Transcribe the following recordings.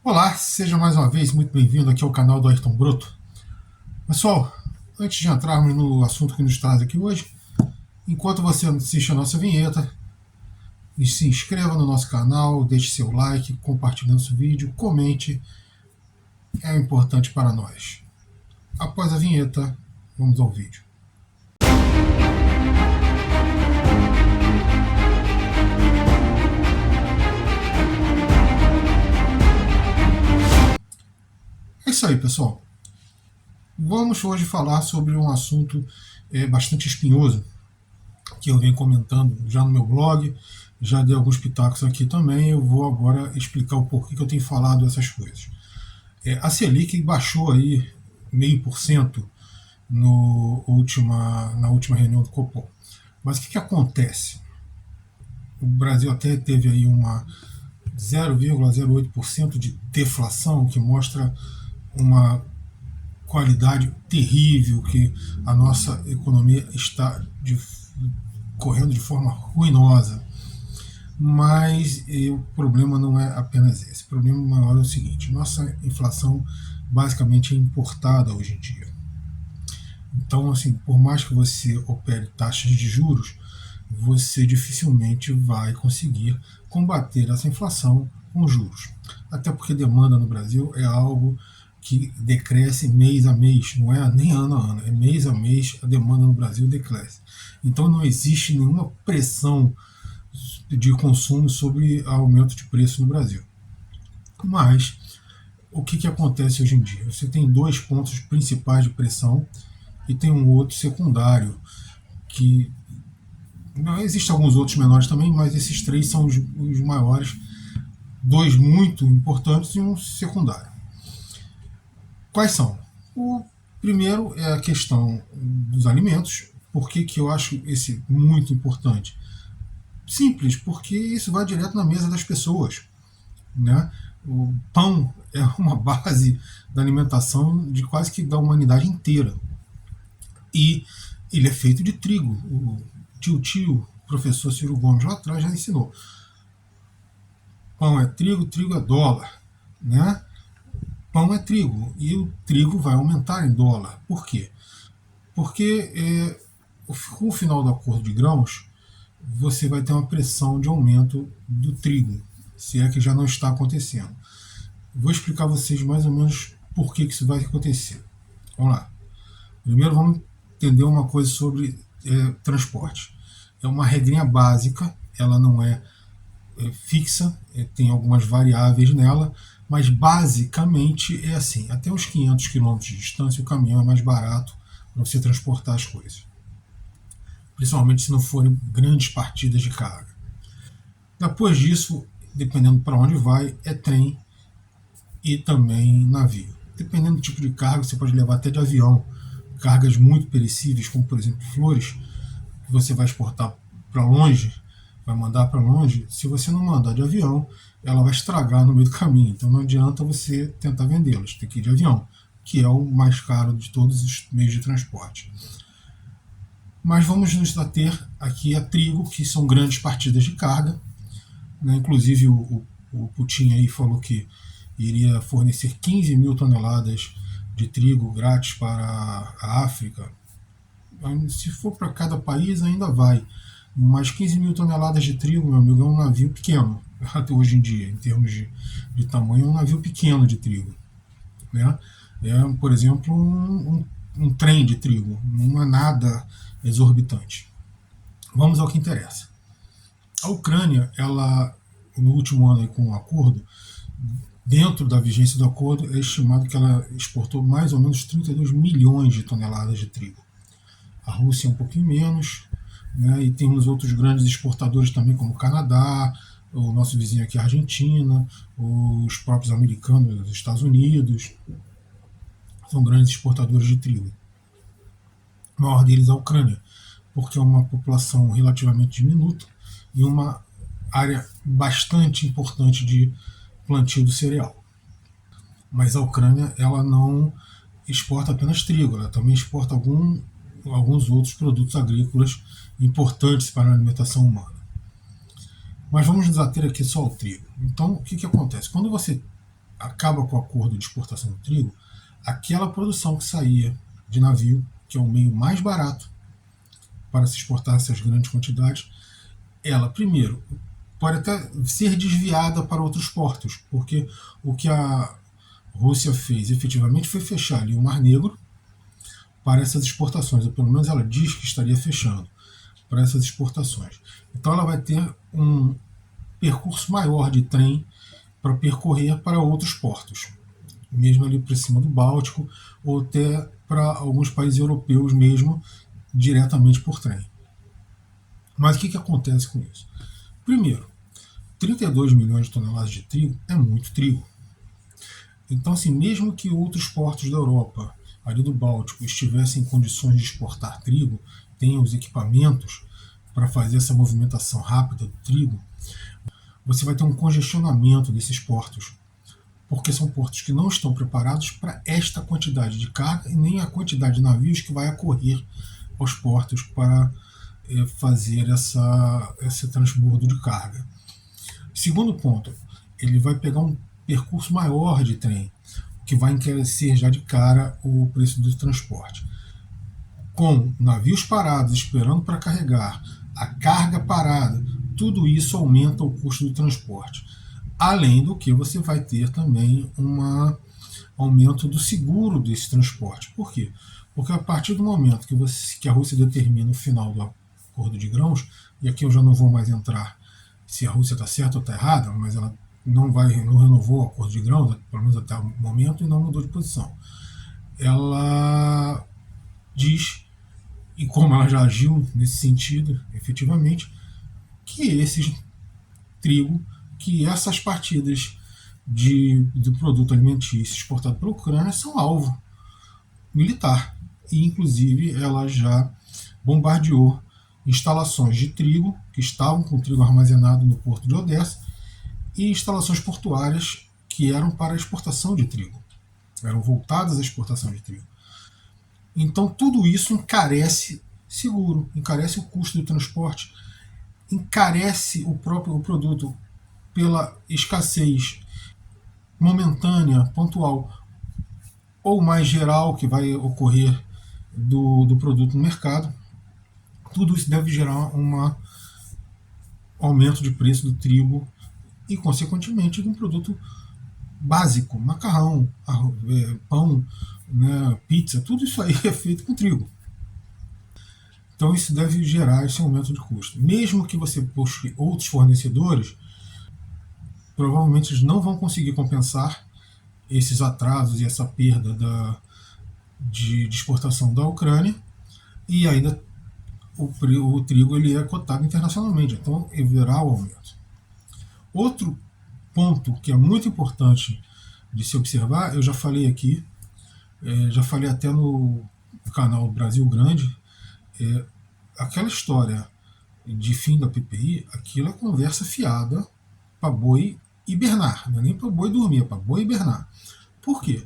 Olá, seja mais uma vez muito bem-vindo aqui ao canal do Ayrton Broto. Pessoal, antes de entrarmos no assunto que nos traz aqui hoje, enquanto você assiste a nossa vinheta, se inscreva no nosso canal, deixe seu like, compartilhe nosso vídeo, comente, é importante para nós. Após a vinheta, vamos ao vídeo. É isso aí, pessoal. Vamos hoje falar sobre um assunto bastante espinhoso, que eu venho comentando já no meu blog, já dei alguns pitacos aqui também. Eu vou agora explicar o porquê que eu tenho falado essas coisas. A Selic baixou aí 0,5% na última reunião do Copom. Mas o que acontece? O Brasil até teve aí uma 0,08% de deflação, que mostra uma qualidade terrível, que a nossa economia está correndo de forma ruinosa. Mas o problema não é apenas esse. O problema maior é o seguinte: nossa inflação basicamente é importada hoje em dia. Então, assim, por mais que você opere taxas de juros, você dificilmente vai conseguir combater essa inflação com juros. Até porque demanda no Brasil é algo que decresce mês a mês, não é nem ano a ano, é mês a mês a demanda no Brasil decresce. Então não existe nenhuma pressão de consumo sobre aumento de preço no Brasil. Mas o que acontece hoje em dia? Você tem dois pontos principais de pressão e tem um outro secundário, que não, existem alguns outros menores também, mas esses três são os maiores, dois muito importantes e um secundário. Quais são? O primeiro é a questão dos alimentos. Por que eu acho esse muito importante? Simples, porque isso vai direto na mesa das pessoas, né? O pão é uma base da alimentação de quase que da humanidade inteira. E ele é feito de trigo. O tio, professor Ciro Gomes lá atrás já ensinou. Pão é trigo, trigo é dólar, né? Pão é trigo, e o trigo vai aumentar em dólar. Por quê? Porque com o final do acordo de grãos, você vai ter uma pressão de aumento do trigo, se é que já não está acontecendo. Vou explicar a vocês mais ou menos por que isso vai acontecer. Vamos lá. Primeiro vamos entender uma coisa sobre transporte. É uma regrinha básica, ela não é fixa, tem algumas variáveis nela, mas basicamente é assim: até uns 500 km de distância o caminhão é mais barato para você transportar as coisas, principalmente se não forem grandes partidas de carga. Depois disso, dependendo para onde vai, é trem e também navio. Dependendo do tipo de carga, você pode levar até de avião cargas muito perecíveis, como por exemplo flores, que você vai exportar para longe, vai mandar para longe. Se você não mandar de avião, ela vai estragar no meio do caminho. Então não adianta você tentar vendê-las, tem que ir de avião, que é o mais caro de todos os meios de transporte. Mas vamos nos ater aqui a trigo, que são grandes partidas de carga, né? Inclusive o Putin aí falou que iria fornecer 15 mil toneladas de trigo grátis para a África. Se for para cada país ainda vai, mas 15 mil toneladas de trigo, meu amigo, é um navio pequeno, até hoje em dia, em termos de tamanho, é um navio pequeno de trigo, né? É, por exemplo, um trem de trigo, não é nada exorbitante. Vamos ao que interessa. A Ucrânia, ela, no último ano aí, com o acordo, dentro da vigência do acordo, é estimado que ela exportou mais ou menos 32 milhões de toneladas de trigo. A Rússia é um pouquinho menos, né? E temos outros grandes exportadores também, como o Canadá, o nosso vizinho aqui, a Argentina, os próprios americanos, os Estados Unidos, são grandes exportadores de trigo. O maior deles é a Ucrânia, porque é uma população relativamente diminuta e uma área bastante importante de plantio do cereal. Mas a Ucrânia, ela não exporta apenas trigo, ela também exporta alguns outros produtos agrícolas importantes para a alimentação humana. Mas vamos nos ater aqui só ao trigo. Então, o que acontece? Quando você acaba com o acordo de exportação do trigo, aquela produção que saía de navio, que é o meio mais barato para se exportar essas grandes quantidades, ela, primeiro, pode até ser desviada para outros portos, porque o que a Rússia fez efetivamente foi fechar ali o Mar Negro para essas exportações, ou pelo menos ela diz que estaria fechando para essas exportações. Então ela vai ter um percurso maior de trem para percorrer para outros portos, mesmo ali por cima do Báltico, ou até para alguns países europeus mesmo, diretamente por trem. Mas o que acontece com isso? Primeiro, 32 milhões de toneladas de trigo é muito trigo. Então, assim, mesmo que outros portos da Europa, ali do Báltico, estivessem em condições de exportar trigo, tenham os equipamentos para fazer essa movimentação rápida do trigo, você vai ter um congestionamento desses portos, porque são portos que não estão preparados para esta quantidade de carga e nem a quantidade de navios que vai acorrer aos portos para fazer esse transbordo de carga. Segundo ponto, ele vai pegar um percurso maior de trem, que vai encarecer já de cara o preço do transporte. Com navios parados esperando para carregar, a carga parada, tudo isso aumenta o custo do transporte. Além do que você vai ter também um aumento do seguro desse transporte. Por quê? Porque a partir do momento que a Rússia determina o final do acordo de grãos, e aqui eu já não vou mais entrar se a Rússia está certa ou está errada, mas ela não renovou o acordo de grãos, pelo menos até o momento, e não mudou de posição. Ela diz, e como ela já agiu nesse sentido, efetivamente, que esse trigo, que essas partidas do produto alimentício exportado pela Ucrânia são alvo militar. E, inclusive, ela já bombardeou instalações de trigo, que estavam com trigo armazenado no porto de Odessa, e instalações portuárias que eram para a exportação de trigo, eram voltadas à exportação de trigo. Então, tudo isso encarece seguro, encarece o custo do transporte, encarece o próprio produto pela escassez momentânea, pontual, ou mais geral que vai ocorrer do produto no mercado. Tudo isso deve gerar um aumento de preço do trigo e, consequentemente, de um produto básico, macarrão, pão, né, pizza, tudo isso aí é feito com trigo. Então isso deve gerar esse aumento de custo. Mesmo que você busque outros fornecedores, provavelmente eles não vão conseguir compensar esses atrasos e essa perda de exportação da Ucrânia, e ainda o trigo ele é cotado internacionalmente, então haverá o aumento. Outro ponto que é muito importante de se observar, eu já falei aqui, já falei até no canal Brasil Grande, aquela história de fim da PPI, aquilo é conversa fiada para boi hibernar, não é nem para boi dormir, é para boi hibernar. Por quê?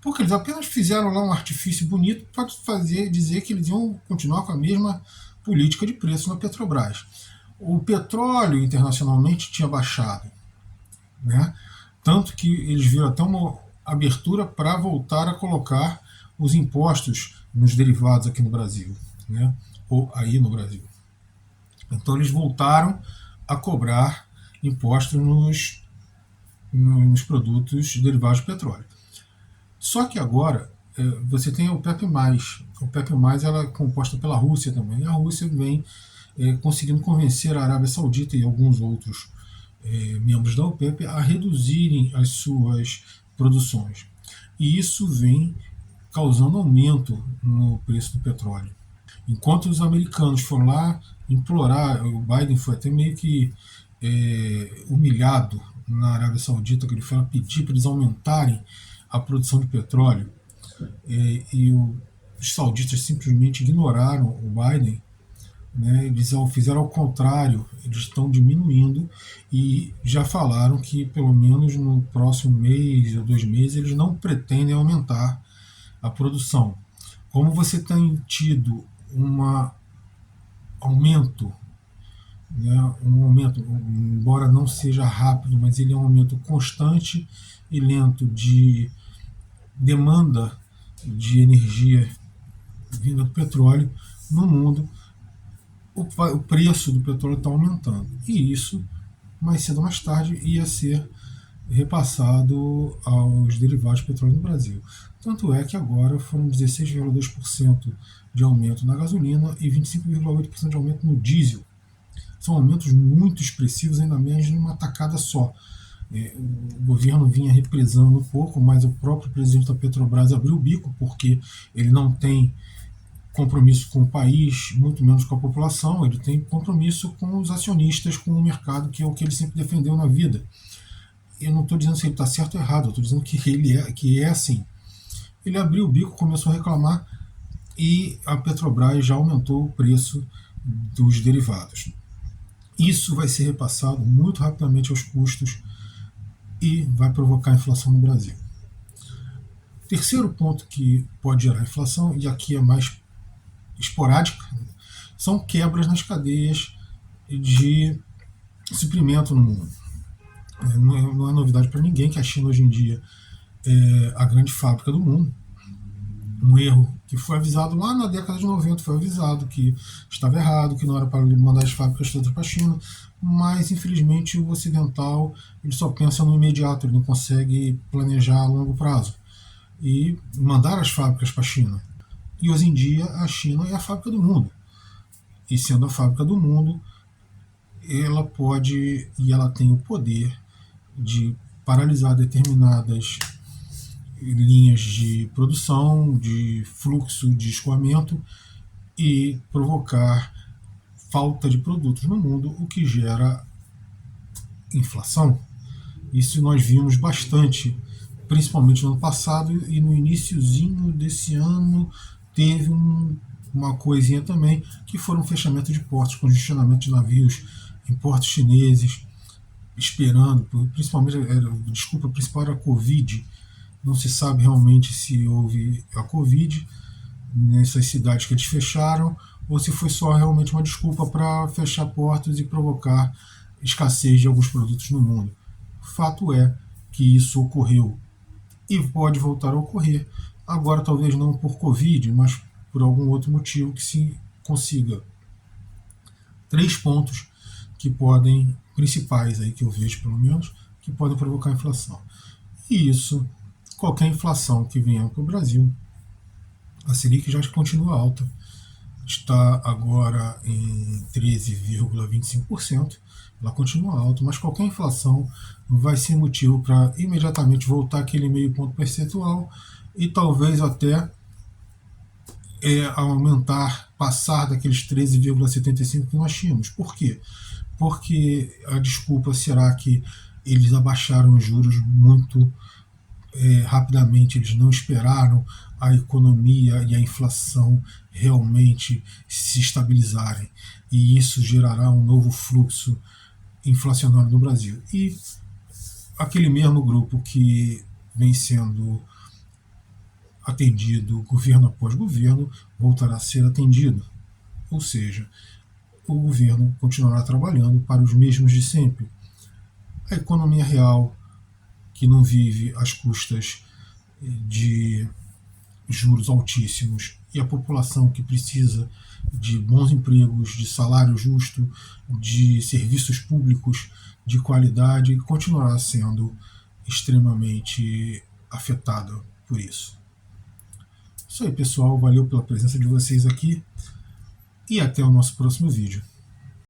Porque eles apenas fizeram lá um artifício bonito para dizer que eles iam continuar com a mesma política de preço na Petrobras. O petróleo internacionalmente tinha baixado, né? Tanto que eles viram até uma abertura para voltar a colocar os impostos nos derivados aqui no Brasil, né? Ou aí no Brasil. Então eles voltaram a cobrar impostos nos produtos derivados de petróleo. Só que agora você tem a OPEP+. A OPEP+, ela é composta pela Rússia também. E a Rússia vem conseguindo convencer a Arábia Saudita e alguns outros membros da OPEP a reduzirem as suas produções. E isso vem causando aumento no preço do petróleo. Enquanto os americanos foram lá implorar, o Biden foi até meio que humilhado na Arábia Saudita, que ele foi pedir para eles aumentarem a produção de petróleo, e os sauditas simplesmente ignoraram o Biden, né? Eles fizeram ao contrário, eles estão diminuindo e já falaram que pelo menos no próximo mês ou 2 meses eles não pretendem aumentar a produção. Como você tem tido um aumento né, um aumento, embora não seja rápido, mas ele é um aumento constante e lento de demanda de energia vinda do petróleo no mundo. O preço do petróleo está aumentando. E isso, mais cedo ou mais tarde, ia ser repassado aos derivados de petróleo no Brasil. Tanto é que agora foram 16,2% de aumento na gasolina e 25,8% de aumento no diesel. São aumentos muito expressivos, ainda menos em uma tacada só. O governo vinha represando um pouco, mas o próprio presidente da Petrobras abriu o bico, porque ele não tem compromisso com o país, muito menos com a população, ele tem compromisso com os acionistas, com o mercado, que é o que ele sempre defendeu na vida. Eu não estou dizendo se ele está certo ou errado, eu estou dizendo que é assim. Ele abriu o bico, começou a reclamar e a Petrobras já aumentou o preço dos derivados. Isso vai ser repassado muito rapidamente aos custos e vai provocar inflação no Brasil. Terceiro ponto que pode gerar inflação, e aqui é mais esporádica, são quebras nas cadeias de suprimento no mundo. Não é novidade para ninguém que a China hoje em dia é a grande fábrica do mundo. Um erro que foi avisado lá na década de 90, foi avisado que estava errado, que não era para mandar as fábricas todas para a China, mas infelizmente o ocidental ele só pensa no imediato, ele não consegue planejar a longo prazo e mandar as fábricas para a China. E hoje em dia a China é a fábrica do mundo. E sendo a fábrica do mundo, ela pode e ela tem o poder de paralisar determinadas linhas de produção, de fluxo de escoamento e provocar falta de produtos no mundo, o que gera inflação. Isso nós vimos bastante, principalmente no ano passado e no iniciozinho desse ano teve uma coisinha também, que foram fechamento de portos, congestionamento de navios em portos chineses, esperando, principalmente, desculpa, a principal era a Covid. Não se sabe realmente se houve a Covid nessas cidades que eles fecharam ou se foi só realmente uma desculpa para fechar portos e provocar escassez de alguns produtos no mundo. Fato é que isso ocorreu e pode voltar a ocorrer. Agora, talvez não por Covid, mas por algum outro motivo que se consiga. Três pontos que podem, principais aí que eu vejo pelo menos, que podem provocar inflação. E isso, qualquer inflação que venha para o Brasil, a Selic já continua alta, está agora em 13,25%, ela continua alta, mas qualquer inflação vai ser motivo para imediatamente voltar aquele meio ponto percentual e talvez até aumentar, passar daqueles 13,75 que nós tínhamos. Por quê? Porque a desculpa será que eles abaixaram os juros muito rapidamente, eles não esperaram a economia e a inflação realmente se estabilizarem, e isso gerará um novo fluxo inflacionário no Brasil. E aquele mesmo grupo que vem sendo atendido governo após governo voltará a ser atendido, ou seja, o governo continuará trabalhando para os mesmos de sempre. A economia real, que não vive às custas de juros altíssimos, e a população que precisa de bons empregos, de salário justo, de serviços públicos de qualidade, continuará sendo extremamente afetada por isso. Isso aí, pessoal. Valeu pela presença de vocês aqui e até o nosso próximo vídeo.